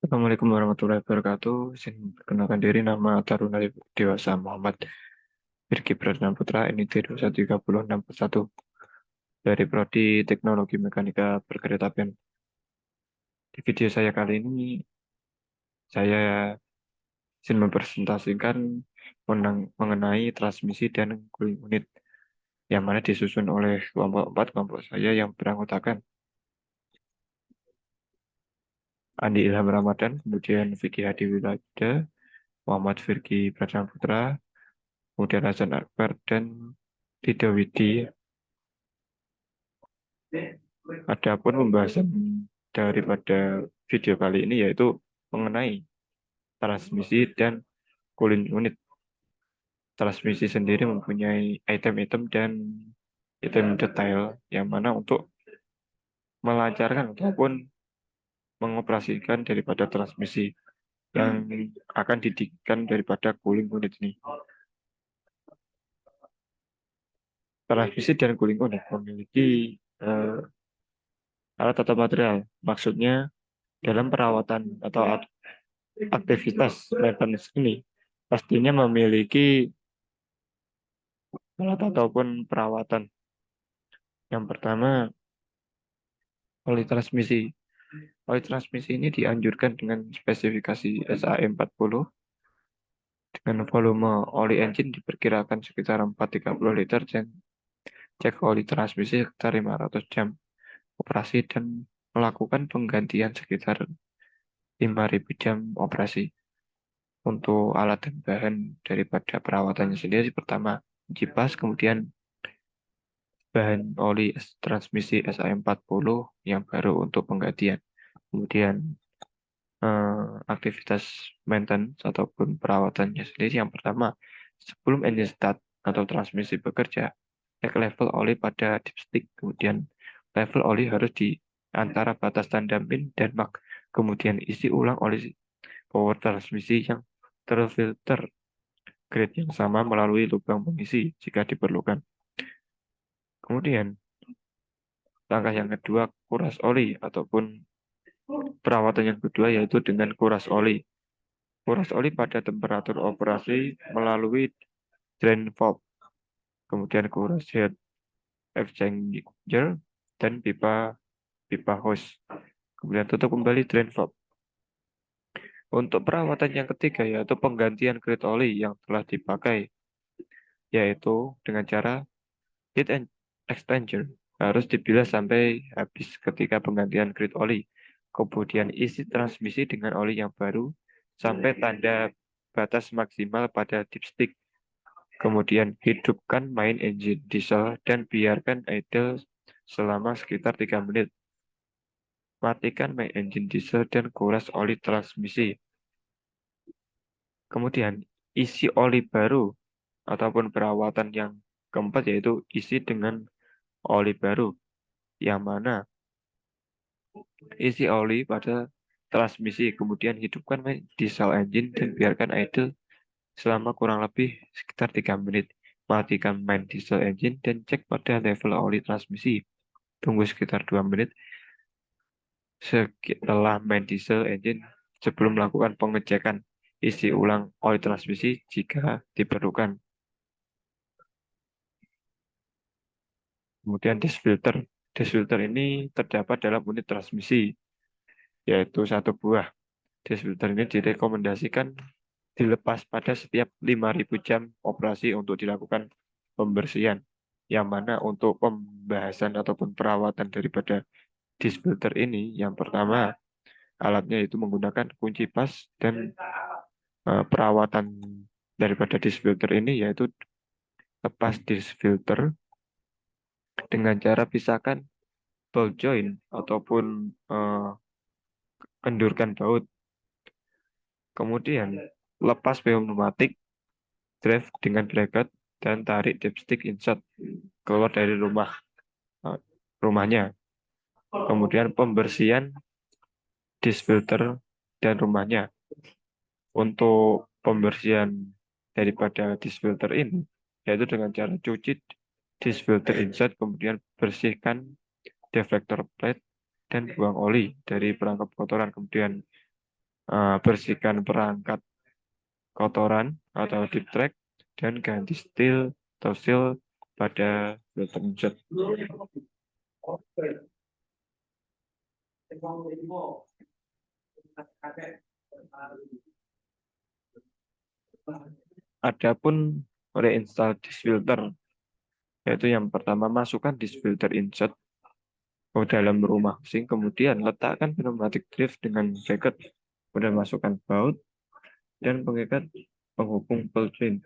Assalamualaikum warahmatullahi wabarakatuh. Izin perkenalkan diri, nama Taruna Dewasa Muhammad Birki Pradana Putra, NIT 2130641 dari Prodi Teknologi Mekanika Perkeretaapian. Di video saya kali ini, saya izin mempresentasikan mengenai transmisi dan cooling unit, yang mana disusun oleh kelompok 4 kelompok saya yang beranggotakan Andi Ilham Ramadan, kemudian Vicky Hadi Wilada, Muhammad Firki Pradana Putra, kemudian Hasan Akbar, dan Tito Widi. Adapun pembahasan daripada video kali ini yaitu mengenai transmisi dan cooling unit. Transmisi sendiri mempunyai item-item dan item detail yang mana untuk melancarkan ataupun mengoperasikan daripada transmisi yang akan didirikan daripada cooling unit ini. Transmisi dan cooling unit memiliki alat atau material. Maksudnya dalam perawatan atau aktivitas maintenance ini pastinya memiliki alat ataupun perawatan. Yang pertama, oli transmisi. Oli transmisi ini dianjurkan dengan spesifikasi SAE 40 dengan volume oli engine diperkirakan sekitar 430 liter dan cek oli transmisi sekitar 500 jam operasi dan melakukan penggantian sekitar 5.000 jam operasi. Untuk alat dan bahan daripada perawatannya sendiri, pertama kipas, kemudian bahan oli transmisi SA40 yang baru untuk penggantian. Kemudian aktivitas maintenance ataupun perawatannya sendiri, yang pertama, sebelum engine start atau transmisi bekerja, cek level oli pada dipstick. Kemudian level oli harus di antara batas tanda min dan max. Kemudian isi ulang oli power transmisi yang terfilter grade yang sama melalui lubang pengisi jika diperlukan. Kemudian langkah yang kedua, kuras oli ataupun perawatan yang kedua yaitu dengan kuras oli. Kuras oli pada temperatur operasi melalui drain valve, kemudian kuras heat exchanger dan pipa hose. Kemudian tutup kembali drain valve. Untuk perawatan yang ketiga yaitu penggantian grade oli yang telah dipakai, yaitu dengan cara heat exchanger harus dibilas sampai habis ketika penggantian grade oli. Kemudian isi transmisi dengan oli yang baru sampai tanda batas maksimal pada dipstick. Kemudian hidupkan main engine diesel dan biarkan idle selama sekitar 3 menit. Matikan main engine diesel dan kuras oli transmisi. Kemudian isi oli baru ataupun perawatan yang keempat yaitu isi dengan oli baru, yang mana isi oli pada transmisi, kemudian hidupkan diesel engine dan biarkan idle selama kurang lebih sekitar 3 menit. Matikan main diesel engine dan cek pada level oli transmisi. Tunggu sekitar 2 menit setelah main diesel engine sebelum melakukan pengecekan. Isi ulang oli transmisi jika diperlukan. Kemudian disk filter. Disk filter ini terdapat dalam unit transmisi, yaitu 1 buah. Disk filter ini direkomendasikan dilepas pada setiap 5.000 jam operasi untuk dilakukan pembersihan. Yang mana untuk pembahasan ataupun perawatan daripada disk filter ini, yang pertama alatnya itu menggunakan kunci pas, dan perawatan daripada disk filter ini yaitu lepas disk filter dengan cara pisahkan ball joint ataupun kendurkan baut. Kemudian lepas pneumatik drive dengan bracket dan tarik dipstick insert keluar dari rumahnya. Kemudian pembersihan disk filter dan rumahnya. Untuk pembersihan daripada disk filter ini yaitu dengan cara cuci disk filter insert, kemudian bersihkan deflector plate dan buang oli dari perangkap kotoran. Kemudian bersihkan perangkat kotoran atau deep track, dan ganti seal pada filter jet. Adapun reinstall disk filter, yaitu yang pertama masukkan disk filter insert ke dalam rumah mesin, kemudian letakkan pneumatic drive dengan bracket, kemudian masukkan baut dan pengikat penghubung pull chain.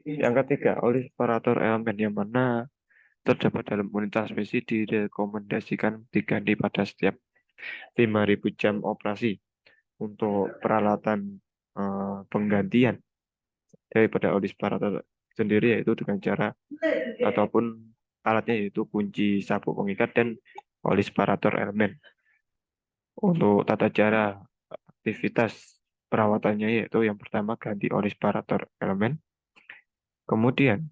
Yang ketiga, oli separator elemen yang mana terdapat dalam unit transmisi direkomendasikan diganti pada setiap 5.000 jam operasi. Untuk peralatan penggantian daripada oli separator sendiri, yaitu dengan cara ataupun alatnya yaitu kunci sabuk pengikat dan oli separator elemen. Untuk tata cara aktivitas perawatannya, yaitu yang pertama ganti oli separator elemen, kemudian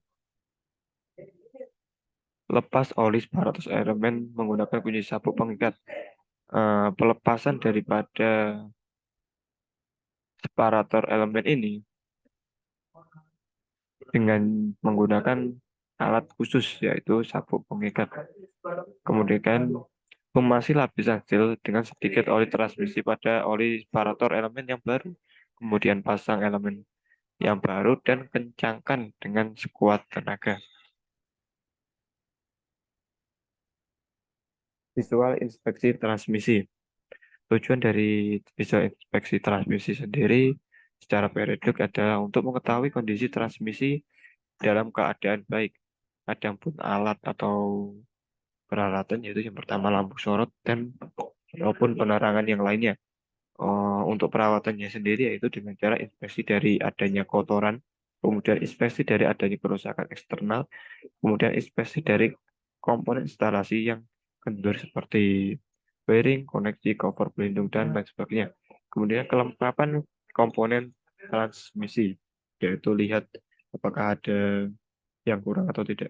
lepas oli separator elemen menggunakan kunci sabuk pengikat. Pelepasan daripada separator elemen ini dengan menggunakan alat khusus, yaitu sabuk pengikat. Kemudian memasi lapisan seal dengan sedikit oli transmisi pada oli separator elemen yang baru. Kemudian pasang elemen yang baru dan kencangkan dengan sekuat tenaga. Visual inspeksi transmisi. Tujuan dari visual inspeksi transmisi sendiri secara periodik adalah untuk mengetahui kondisi transmisi dalam keadaan baik. Adapun alat atau peralatan, yaitu yang pertama lampu sorot dan maupun penerangan yang lainnya. Untuk perawatannya sendiri yaitu dengan cara inspeksi dari adanya kotoran, kemudian inspeksi dari adanya kerusakan eksternal, kemudian inspeksi dari komponen instalasi yang kendur seperti bearing, koneksi, cover pelindung, dan lain sebagainya. Kemudian kelengkapan komponen transmisi, yaitu lihat apakah ada yang kurang atau tidak.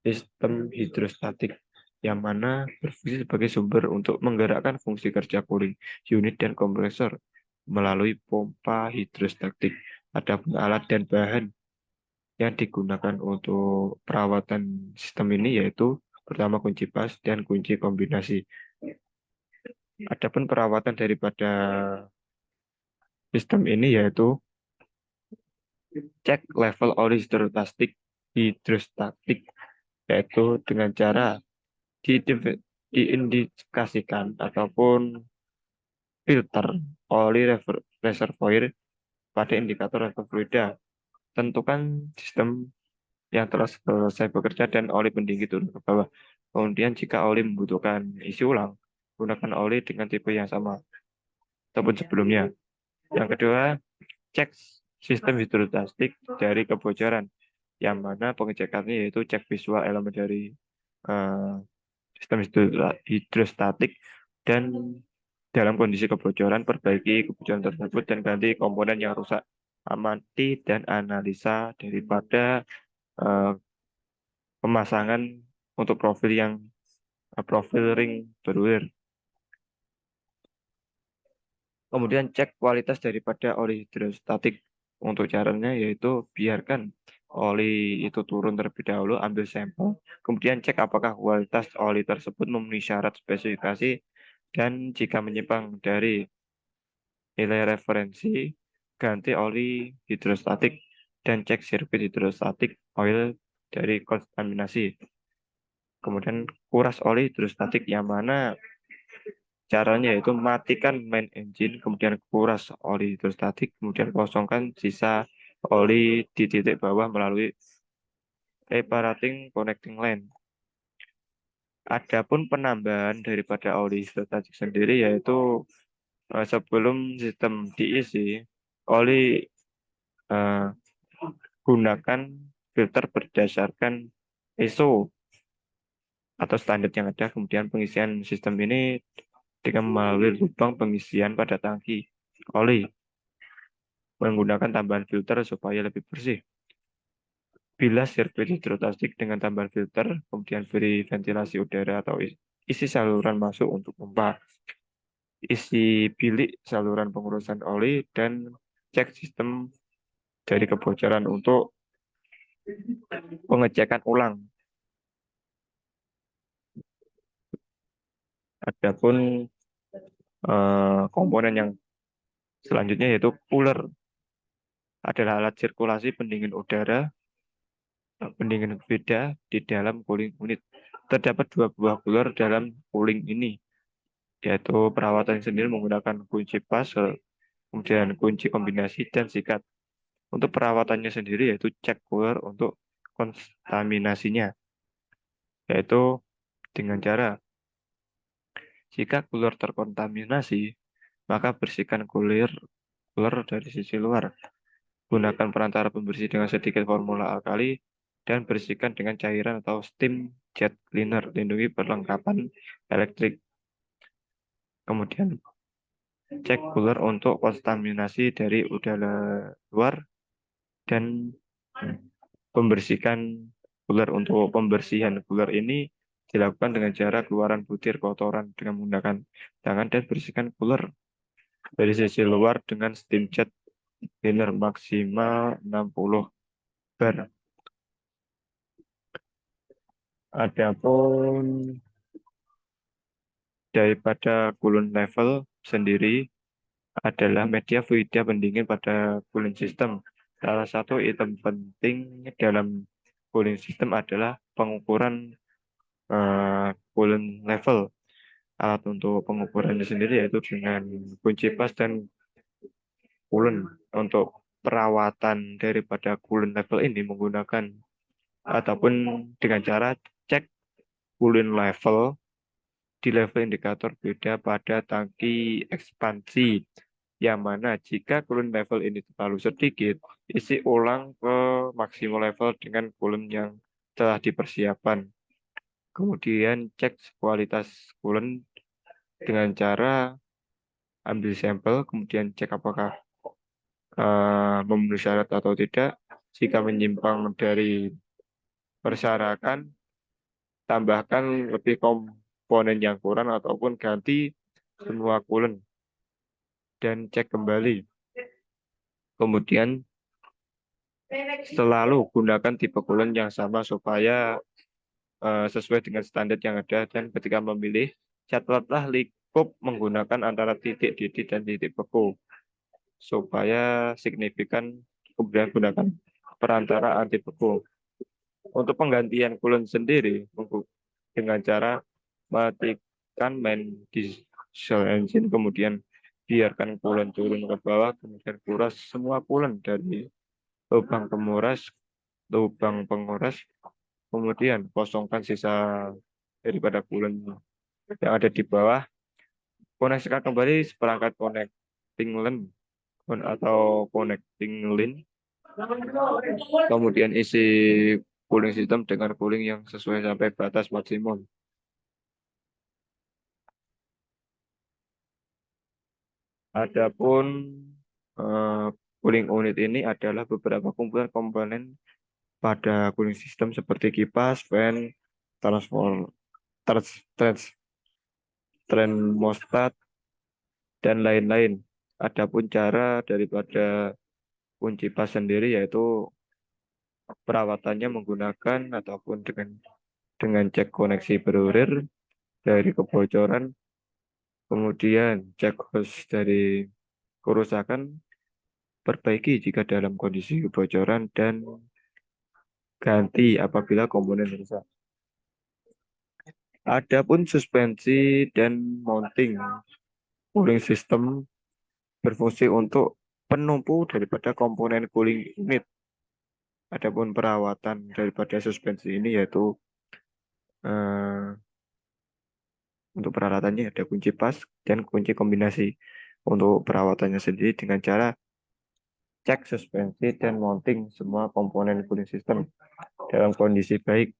Sistem hidrostatik, yang mana berfungsi sebagai sumber untuk menggerakkan fungsi kerja cooling unit dan kompresor melalui pompa hidrostatik. Adapun alat dan bahan yang digunakan untuk perawatan sistem ini yaitu pertama kunci pas dan kunci kombinasi. Adapun perawatan daripada sistem ini yaitu cek level oli hidrostatik, yaitu dengan cara diindikasikan ataupun filter oli reservoir pada indikator level fluida. Tentukan sistem yang telah selesai bekerja dan oli pendingin turun ke bawah. Kemudian jika oli membutuhkan isi ulang, gunakan oli dengan tipe yang sama ataupun sebelumnya. Yang kedua, cek sistem hidrostatik dari kebocoran, yang mana pengecekannya yaitu cek visual elemen dari eh, sistem hidrostatik dan dalam kondisi kebocoran, perbaiki kebocoran tersebut dan ganti komponen yang rusak. Amati dan analisa daripada eh, pemasangan untuk profil ring berwir. Kemudian cek kualitas daripada oli hidrostatik. Untuk caranya yaitu biarkan oli itu turun terlebih dahulu, ambil sampel, kemudian cek apakah kualitas oli tersebut memenuhi syarat spesifikasi, dan jika menyimpang dari nilai referensi, ganti oli hidrostatik dan cek sirkuit hidrostatik oil dari kontaminasi. Kemudian kuras oli hidrostatik, yang mana caranya yaitu matikan main engine, kemudian kuras oli hidrostatik, kemudian kosongkan sisa oli di titik bawah melalui reparating connecting line. Adapun penambahan daripada oli hidrostatik sendiri yaitu sebelum sistem diisi, oli eh, gunakan filter berdasarkan ISO atau standar yang ada. Kemudian pengisian sistem ini dengan melalui lubang pengisian pada tangki oli menggunakan tambahan filter supaya lebih bersih. Bilas sirkuit hidrostatik dengan tambahan filter, kemudian beri ventilasi udara atau isi saluran masuk untuk pompa. isi bilik saluran pengurusan oli, dan cek sistem dari kebocoran untuk pengecekan ulang. Adapun komponen yang selanjutnya yaitu cooler, adalah alat sirkulasi pendingin udara, pendingin beda di dalam cooling unit. Terdapat dua buah cooler dalam cooling ini, yaitu perawatan sendiri menggunakan kunci pas, kemudian kunci kombinasi dan sikat. Untuk perawatannya sendiri yaitu cek cooler untuk kontaminasinya, yaitu dengan cara jika cooler terkontaminasi, maka bersihkan cooler dari sisi luar. Gunakan perantara pembersih dengan sedikit formula alkali dan bersihkan dengan cairan atau steam jet cleaner. Lindungi perlengkapan elektrik. Kemudian cek cooler untuk kontaminasi dari udara luar dan pembersihan cooler. Untuk pembersihan cooler ini dilakukan dengan cara keluaran butir kotoran dengan menggunakan tangan dan bersihkan cooler dari sisi luar dengan steam jet cleaner maksimal 60 bar. Adapun daripada coolant level sendiri adalah media fluida pendingin pada cooling system. Salah satu item penting dalam cooling system adalah pengukuran coolant level. Alat untuk pengukurannya sendiri yaitu dengan kunci pas dan coolant. Untuk perawatan daripada coolant level ini menggunakan ataupun dengan cara cek coolant level di level indikator beda pada tangki ekspansi, yang mana jika coolant level ini terlalu sedikit, isi ulang ke maksimum level dengan coolant yang telah dipersiapkan. Kemudian cek kualitas coolant dengan cara ambil sampel, kemudian cek apakah memenuhi syarat atau tidak. Jika menyimpang dari persyaratan, tambahkan lebih komponen yang kurang ataupun ganti semua coolant dan cek kembali. Kemudian selalu gunakan tipe coolant yang sama supaya sesuai dengan standar yang ada, dan ketika memilih catatlah lingkup menggunakan antara titik didih dan titik beku supaya signifikan, kemudian gunakan perantara anti beku. Untuk penggantian coolant sendiri dengan cara matikan main diesel engine, kemudian biarkan coolant turun ke bawah, kemudian kuras semua coolant dari lubang penguras, kemudian kosongkan sisa daripada coolant yang ada di bawah. Koneksikan kembali seperangkat connecting line atau connecting line, kemudian isi cooling system dengan cooling yang sesuai sampai batas maksimum. Adapun eh, cooling unit ini adalah beberapa kumpulan komponen pada cooling system seperti kipas, fan, transform, trans, trans, termostat, dan lain-lain. Adapun cara daripada kunci pas sendiri yaitu perawatannya menggunakan ataupun dengan cek koneksi berurir dari kebocoran, kemudian cek host dari kerusakan, perbaiki jika dalam kondisi kebocoran, dan ganti apabila komponen rusak. Adapun suspensi dan mounting cooling system berfungsi untuk penumpu daripada komponen cooling unit. Adapun perawatan daripada suspensi ini yaitu eh, untuk peralatannya ada kunci pas dan kunci kombinasi. Untuk perawatannya sendiri dengan cara cek suspensi dan mounting semua komponen cooling system dalam kondisi baik.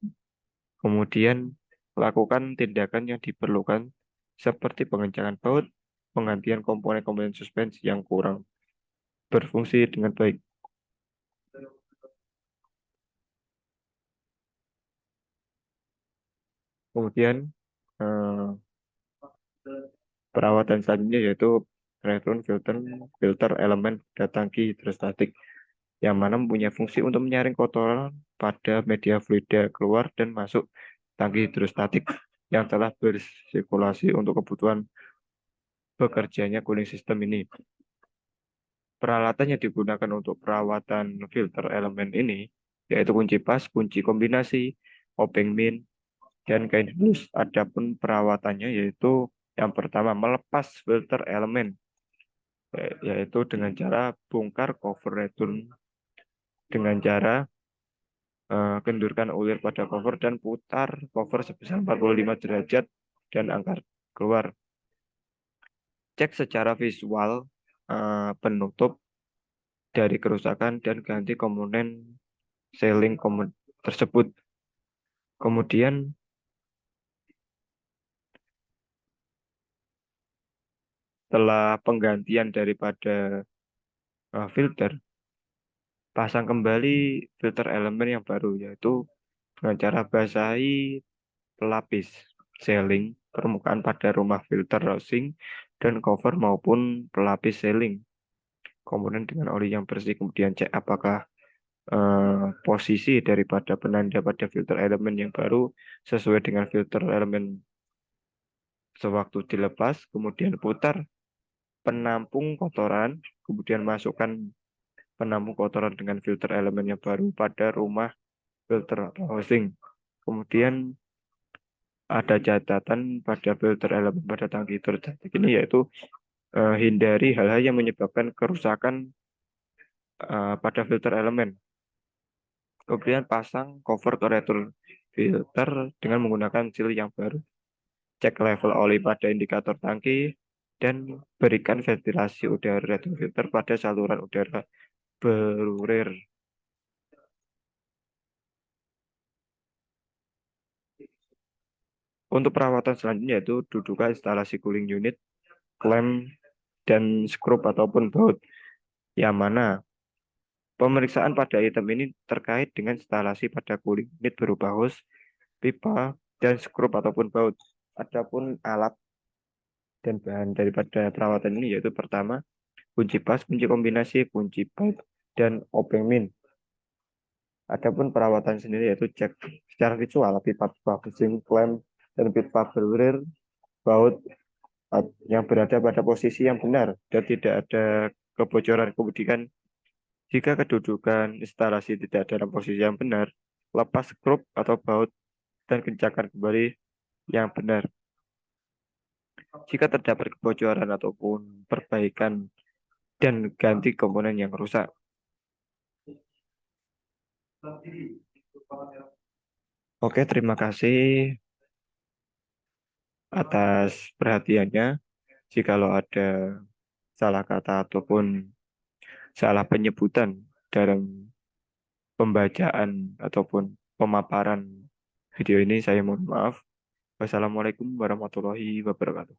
Kemudian lakukan tindakan yang diperlukan seperti pengencangan baut, penggantian komponen-komponen suspensi yang kurang berfungsi dengan baik. Kemudian eh, Perawatan selanjutnya yaitu return filter elemen pada tangki hidrostatik yang mana mempunyai fungsi untuk menyaring kotoran pada media fluida keluar dan masuk tangki hidrostatik yang telah bersirkulasi untuk kebutuhan bekerjanya cooling system ini. Peralatan yang digunakan untuk perawatan filter elemen ini yaitu kunci pas, kunci kombinasi, obeng min, dan kain halus. Adapun perawatannya yaitu yang pertama melepas filter elemen yaitu dengan cara bongkar cover return dengan cara kendurkan ulir pada cover dan putar cover sebesar 45 derajat dan angkat keluar. Cek secara visual penutup dari kerusakan dan ganti komponen sealing tersebut. Kemudian setelah penggantian daripada filter, pasang kembali filter elemen yang baru yaitu dengan cara basahi pelapis sealing permukaan pada rumah filter housing dan cover maupun pelapis sealing komponen dengan oli yang bersih. Kemudian cek apakah posisi daripada penanda pada filter elemen yang baru sesuai dengan filter elemen sewaktu dilepas. Kemudian putar penampung kotoran, kemudian masukkan penampung kotoran dengan filter elemen yang baru pada rumah filter atau housing. Kemudian ada catatan pada filter elemen pada tangki hidrostatik ini yaitu hindari hal-hal yang menyebabkan kerusakan pada filter elemen. Kemudian pasang cover retur filter dengan menggunakan seal yang baru. Cek level oli pada indikator tangki dan berikan ventilasi udara retur filter pada saluran udara berurir. Untuk perawatan selanjutnya yaitu dudukan instalasi cooling unit, klem, dan skrup ataupun baut. Yang mana pemeriksaan pada item ini terkait dengan instalasi pada cooling unit berupa hose, pipa, dan skrup ataupun baut. Adapun alat dan bahan daripada perawatan ini yaitu pertama kunci pas, kunci kombinasi, kunci pipe, dan obeng min. Adapun perawatan sendiri yaitu cek secara visual pipa-pipa fishing klem dan pipa berurir baut yang berada pada posisi yang benar dan tidak ada kebocoran. Kemudian jika kedudukan instalasi tidak dalam posisi yang benar, lepas skrup atau baut dan kencangkan kembali yang benar. Jika terdapat kebocoran ataupun perbaikan dan ganti komponen yang rusak. Oke, terima kasih atas perhatiannya. Jikalau ada salah kata ataupun salah penyebutan dalam pembacaan ataupun pemaparan video ini, saya mohon maaf. Wassalamualaikum warahmatullahi wabarakatuh.